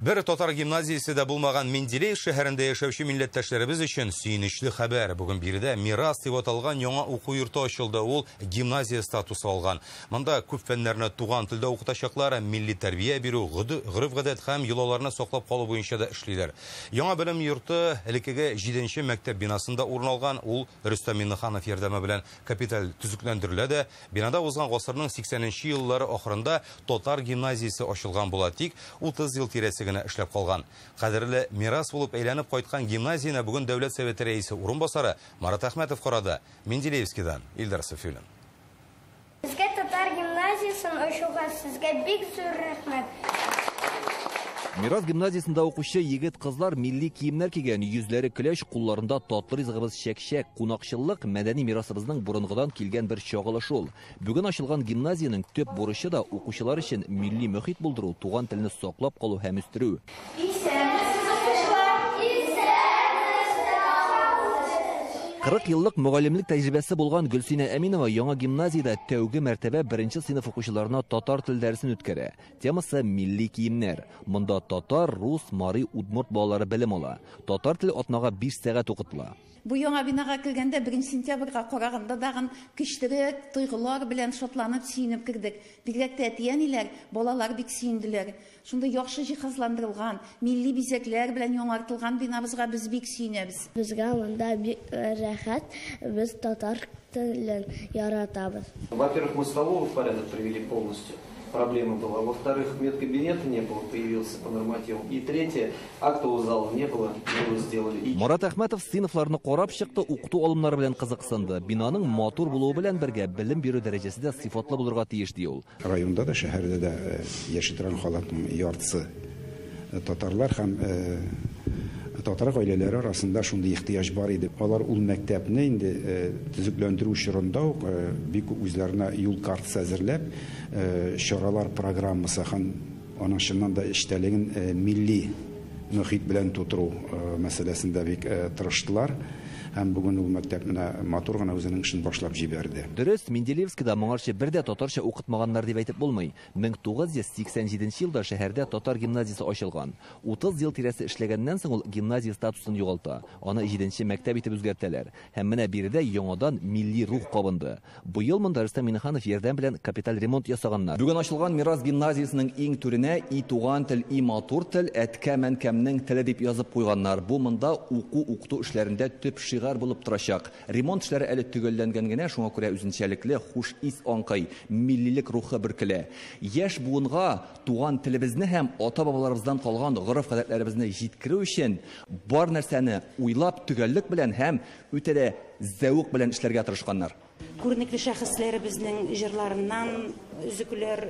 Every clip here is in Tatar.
Бер татар гимназиясы да булмаган Менделеев шәһәрендә яшәүче милләттәшләребез өчен сөенечле хәбәр. Бүген биредә мирас дип аталган яңа уку йорты ачылды. Ул гимназия статусы алган. Монда күп фәннәрне туган телдә укытачаклар, милли тәрбия бирү, гырыф-гадәт һәм йолаларны саклап калу буенча да эшлиләр. Яңа белем йорты элеккеге 7нче мәктәп бинасында урын алган. Ул Рөстәм Миннеханов ярдәме белән капиталь төзекләндерелә дә. Бинада узган гасырның 80нче еллары ахырында татар гимназиясе ачылган була, тик 30 ел тирәсе генә эшләп калган. Кадерле мирас булып әйләнеп кайткан гимназияне бүген дәүләт советы рәисе урынбасары Марат Әхмәтов карады. Менделеевскидан Илдар Софиуллин. Безгә татар гимназиясын ачуга сезгә бик зур рәхмәт. Мирас гимназиясында укучы егет-кызлар милли киемнәр кигән, йөзләре көләч, кулларында татлы ризыгыбыз чәкчәк, кунакчыллык мәдәни мирасыбызның бурынгыдан килгән бер чагылыш ул. Бүген ачылган гимназияның төп бурычы да укучылар өчен милли мөхит булдыру, туган телне саклап калу һәм үстерү. 40 еллык мөгаллимлек тәҗрибәсе булган Гөлсинә Әминова яңа гимназиядә тәүге мәртәбә 1нче сыйныф укучыларына татар тел дәресен үткәрә. Темасы милли киемнәр. Монда татар, рус, мари, удмурт балалары белем ала. Татар теле атнага 5 сәгать укытыла. Бу яңа бинага килгәндә 1 сентябрьгә караганда дагын көчлерәк тойгылар белән шатланып сөенеп кирдек. Бигрәк тә әтиәниләр, балалар бик сөенделәр. Шунда яхшы җиһазландырылган, милли бизәкләр белән яңартылган бинабызга без бик сөенәбез. Безгә монда бик рәхәт, без татар телен яратабыз. Во-первых, мы столовый порядок привели полностью. Проблема была. Во-вторых, медкабинета не было, появился по нормативам. И третье, актового зала не было, мы его сделали. Марат Әхмәтов сыйныфларны карап чыкты, укыту алымнары белән кызыксынды. Бинаның матур булуы белән бергә белем бирү дәрәҗәсе дә сыйфатлы булырга тиеш ди ул. Районда да, шәһәрдә дә яши торган халыкның яртысы татарлар һәм татар гаиләләре арасында шундый ихтыяҗ бар иде. Алар ул мәктәпне инде төзекләндерү чорында ук бик үзләренә юл картасы әзерләп, чаралар программасы һәм аның чыннан да эштәлеген милли мөхит белән тутыру мәсьәләсендә бик тырыштылар. Һәм бүген ул мәктәпне матур гына үзенең эшен башлап җибәрде. Дөрес, Менделеевскида моңарчы бер дә татарча укытмаганнар дип әйтеп булмый. 1987 елда шәһәрдә татар гимназиясе ачылган. 30 ел тирәсе эшләгәннән соң ул гимназия статусын югалта. Аны 7нче мәктәп итеп үзгәртәләр. Һәм менә биредә яңадан милли рух кабынды. Бу ел монда Рөстәм Миннеханов ярдәм белән капиталь ремонт ясаганнар. Бүген ачылган Мирас гимназиясының иң түренә и туган тел, и матур тел, әткә-мәнкәмнең теле дип язып куйганнар. Бу монда уку-укыту эшләрендә төп шигар булып торачак. Ремонт эшләре әле төгәлләнгән генә, шуңа күрә үзенчәлекле хуш ис аңкый, миллилек рухы бөркелә. Яшь буынга туган телебезне һәм ата-бабаларыбыздан калган гырыф-гадәтләребезне җиткерү өчен бар нәрсәне уйлап төгәллек белән һәм үтә зәвык белән эшләргә тырышканнар. Күренекле шәхесләребезнең җырларыннан үзекләр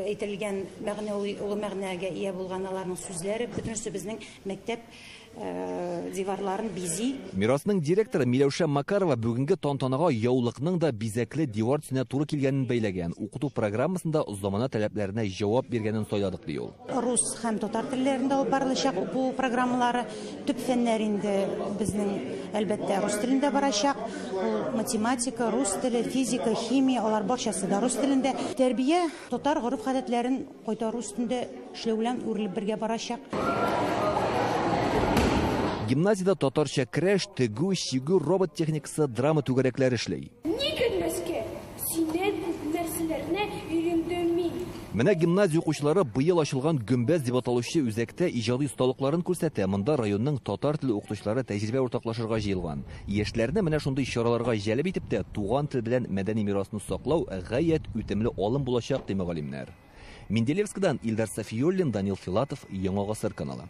әйтелгән улы мәгънәгә ия булган аларның сүзләре бөтенесе безнең мәктәп диварларын бизи. Мирасның директоры Миләүшә Макарова бүгенге тантанага яулыкның да бизәкле дивар төсенә туры килгәнен бәйләгән. Укыту программасында замана таләпләренә җавап биргәнен сайладык ди ул. Рус һәм татар телләрендә алып барылачак бу программалары. Төп фәннәр инде безнең әлбәттә рус телендә барачак. Математика, рус теле, физика, химия, алар барчасы да рус телендә. Тәрбия татар гырыф-гадәтләрен кайтару өстендә эшләү белән үрелеп бергә барачак. Гимназияда татарча крәш, тегү, чигү, робот техникасы, драма түгәрәкләре эшләй. Ни көнмәскә? Синең нәрсәләрне өйрәндем мин. Менә гимназия укучылары быел ачылган гөмбәз дип аталучы үзәктә иҗади осталыкларын күрсәтә. Монда районның татар теле укытучылары тәҗрибә уртаклашырга җыелган. Яшьләрне менә шундый чараларга җәлеп итеп тә туган тел белән мәдәни мирасны саклау гаять үтемле алым булачак ди мөгаллимнәр. Менделеевскидан Илдар Софиуллин, Данил Филатов, Яңа гасыр каналы.